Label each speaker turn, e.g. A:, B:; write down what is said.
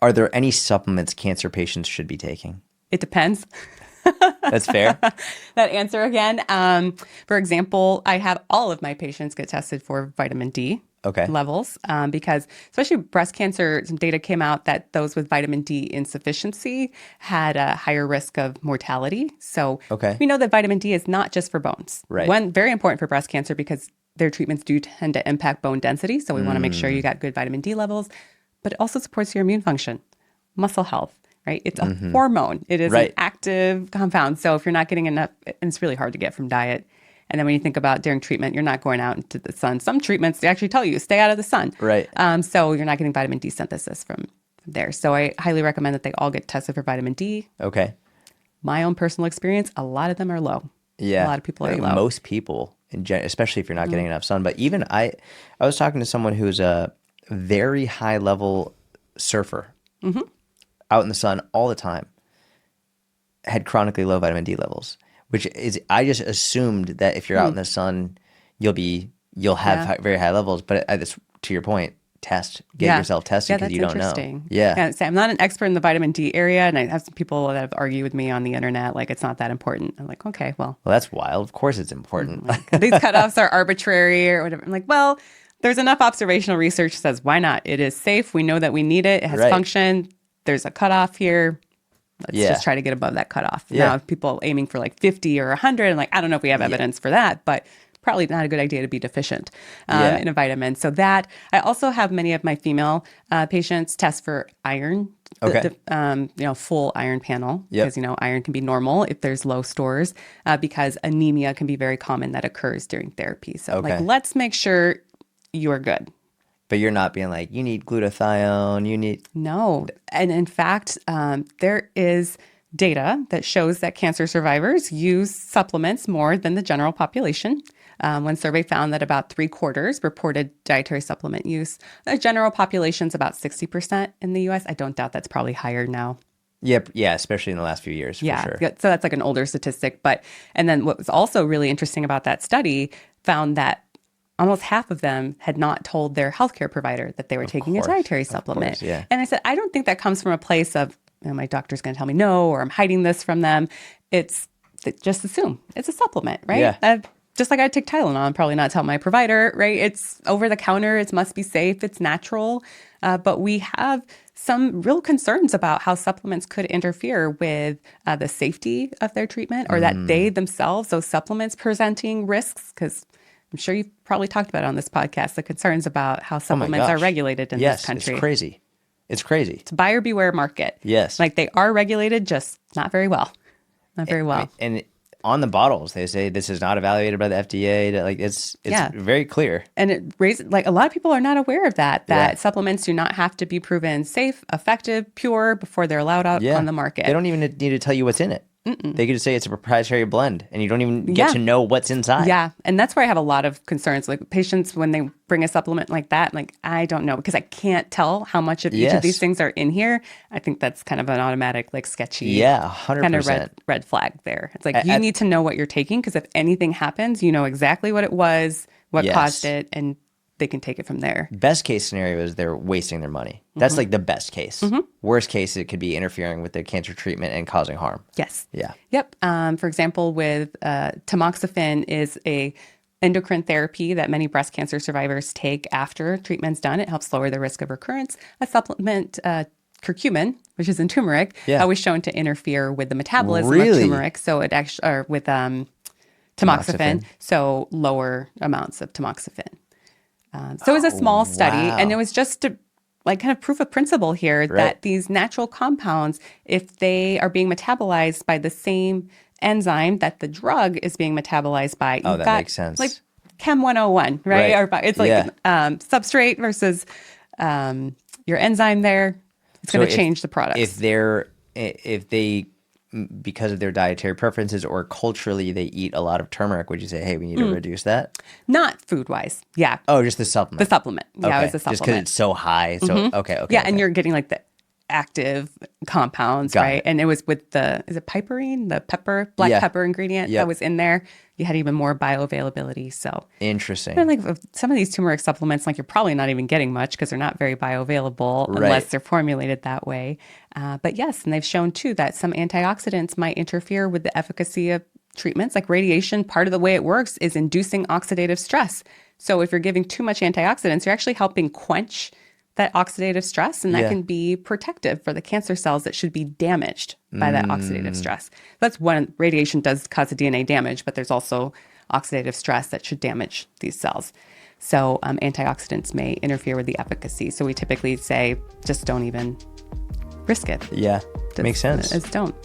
A: Are there any supplements cancer patients should be taking?
B: It depends.
A: That's fair.
B: That answer again. For example, I have all of my patients get tested for vitamin D levels because especially breast cancer, some data came out that those with vitamin D insufficiency had a higher risk of mortality. So we know that vitamin D is not just for bones.
A: Right.
B: One, very important for breast cancer because their treatments do tend to impact bone density. So we want to make sure you got good vitamin D levels, but it also supports your immune function, muscle health. Right? It's a hormone. It is an active compound. So if you're not getting enough, and it's really hard to get from diet. And then when you think about during treatment, you're not going out into the sun. Some treatments, they actually tell you, stay out of the sun.
A: Right.
B: So you're not getting vitamin D synthesis from there. So I highly recommend that they all get tested for vitamin D.
A: Okay.
B: My own personal experience, a lot of them are low.
A: Yeah.
B: A lot of people are low.
A: Most people, especially if you're not getting enough sun. But even I was talking to someone who's a very high level surfer. Out in the sun all the time, had chronically low vitamin D levels, which is, I just assumed that if you're out in the sun, you'll have very high levels. But to your point, get yourself tested because you don't know.
B: Yeah. So I'm not an expert in the vitamin D area, and I have some people that have argued with me on the internet, like it's not that important. I'm like, okay, well,
A: that's wild. Of course it's important.
B: These cutoffs are arbitrary or whatever. I'm like, well, there's enough observational research that says why not? It is safe. We know that we need it. It has function. There's a cutoff here. Let's just try to get above that cutoff. Now, if people aiming for like 50 or 100, and like, I don't know if we have evidence for that, but probably not a good idea to be deficient in a vitamin. So that, I also have many of my female patients test for iron, full iron panel, because, iron can be normal if there's low stores, because anemia can be very common that occurs during therapy. So let's make sure you are good.
A: But you're not being like, you need glutathione,
B: No. And in fact, there is data that shows that cancer survivors use supplements more than the general population. One survey found that about 3/4 reported dietary supplement use. The general population's about 60% in the U.S. I don't doubt that's probably higher now.
A: Yep. Yeah, especially in the last few years, for sure.
B: So that's like an older statistic. And then what was also really interesting about that study found that almost half of them had not told their healthcare provider that they were taking a dietary supplement.
A: Yeah.
B: And I said, I don't think that comes from a place of, my doctor's going to tell me no, or I'm hiding this from them. It's just assume it's a supplement, right?
A: Yeah.
B: Just like I take Tylenol, I'm probably not tell my provider, right? It's over the counter. It must be safe. It's natural. But we have some real concerns about how supplements could interfere with the safety of their treatment, or that they themselves, those supplements, presenting risks, because I'm sure you've probably talked about it on this podcast, the concerns about how supplements are regulated in this country.
A: It's crazy. It's crazy.
B: It's a buyer beware market.
A: Yes.
B: Like they are regulated, just not very well. Not very well.
A: And on the bottles, they say this is not evaluated by the FDA. Like it's very clear.
B: And it raises, like a lot of people are not aware of that supplements do not have to be proven safe, effective, pure before they're allowed out on the market.
A: They don't even need to tell you what's in it. They could just say it's a proprietary blend, and you don't even get to know what's inside.
B: Yeah, and that's where I have a lot of concerns. Like patients, when they bring a supplement like that, like, I don't know, because I can't tell how much of each of these things are in here. I think that's kind of an automatic, like, sketchy, 100%. Kind of red flag there. It's like, you need to know what you're taking, because if anything happens, you know exactly what it was, what caused it, and they can take it from there.
A: Best case scenario is they're wasting their money. That's like the best case. Worst case, it could be interfering with their cancer treatment and causing harm.
B: Yes.
A: Yeah.
B: Yep. For example, with tamoxifen is a endocrine therapy that many breast cancer survivors take after treatment's done. It helps lower the risk of recurrence. A supplement, curcumin, which is in turmeric, was shown to interfere with the metabolism of turmeric. So it actually, or with tamoxifen, so lower amounts of tamoxifen. So it was a small study, and it was just to like kind of proof of principle here that these natural compounds, if they are being metabolized by the same enzyme that the drug is being metabolized by,
A: that makes sense.
B: Like Chem 101, right? Or it's like substrate versus your enzyme there. It's going to change the product.
A: If they because of their dietary preferences or culturally they eat a lot of turmeric, would you say, hey, we need to reduce that?
B: Not food-wise. Yeah.
A: Oh, just the supplement.
B: The supplement. Yeah,
A: okay.
B: it was a supplement.
A: Just because it's so high. So, okay.
B: Yeah, and you're getting like the active compounds,
A: Got
B: right?
A: it.
B: And it was with is it piperine, the black pepper ingredient that was in there. You had even more bioavailability. So
A: interesting.
B: Like some of these turmeric supplements, like you're probably not even getting much because they're not very bioavailable unless they're formulated that way. But yes, and they've shown too that some antioxidants might interfere with the efficacy of treatments like radiation. Part of the way it works is inducing oxidative stress. So if you're giving too much antioxidants, you're actually helping quench that oxidative stress, and that can be protective for the cancer cells that should be damaged by that oxidative stress. That's when radiation does cause a DNA damage, but there's also oxidative stress that should damage these cells. So antioxidants may interfere with the efficacy. So we typically say, just don't even risk it.
A: Yeah, makes sense.
B: Don't.